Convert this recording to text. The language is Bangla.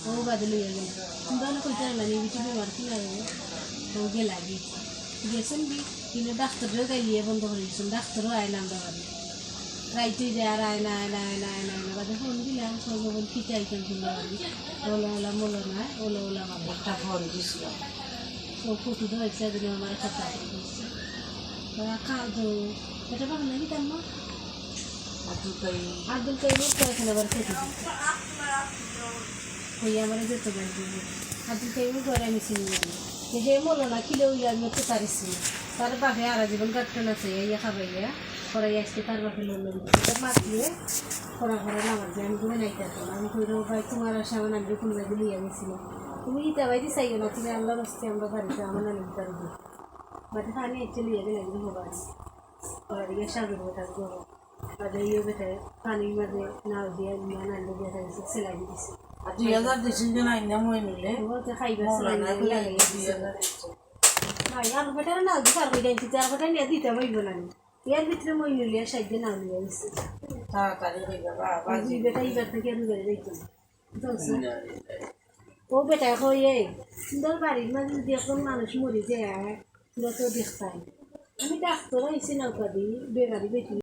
ও বাদে লইয়া গেল সুন্দর কইতে লাগি কিছু ব্যবহার কি লাগে ও গে লাগি গেছেন বি কিন্তু ডাক্তারও গাইলিয়ে বন্ধ করে দিয়েছেন ডাক্তারও আইলাম দেওয়ারি রাইতে যায় আর আয়না বাদে ফোন দিলাম সব বল কি চাইছেন শুনলাম ওলা মোলো না ওলা আমার একটা ফোন দিছিল ও ফটো ধরেছে দিন আমার কথা দিচ্ছে খাওয়া তো এটা ভালো নাকি তার মা আব্দুল কাইম এখানে আবার খেতে ওই আমার যেত বাড়ি আব্দুল কাইম ঘরে আমি চিনি এই যে মোলো না কিলেও আমি একটু তারিছি তার বাপে আর জীবন কাটতে না চাই ইয়া খাবাইয়া করাই আসছে তার বাপে লোন মাতিয়ে খরা নামার যায় আমি ঘুরে নাইতে আমি কইল ভাই তোমার সামান আমি কোন বাড়ি লিয়ে গেছিলাম তুমি ইটা বাইরে চাইও না তুমি আল্লাহ রস্তে আমরা বাড়িতে আমার নানি পারবো বাড়ি পানি এসে লিয়ে গেলে বাড়ি গিয়ে সাজুর বেটার গরম বাদে ইয়ে বেটায় পানির মাঝে নাও দিয়ে নানি দিয়ে থাকছে সেলাই দিয়েছে 2000 দিছিল যে নাই নাম হই নিলে বলতে খাইবে সেলাই লাগে 2000 ভাই আর বেটার নাও দিতে আর কইতে আর বেটা নিয়ে দিতে হইব না এর ভিতরে মই নিলে সাইডে নাও নিয়ে গেছে তাড়াতাড়ি হয়ে যাবে বাজি বেটা এইবার থেকে আমি বেড়ে যাইতো ও বেটা কয়ে সুন্দর বাড়ির মাঝে যদি এখন মানুষ মরে যায় তোরা তো দেখতাম আমি ডাক্তার আইসি নৌকা দিই বেগারি বেটি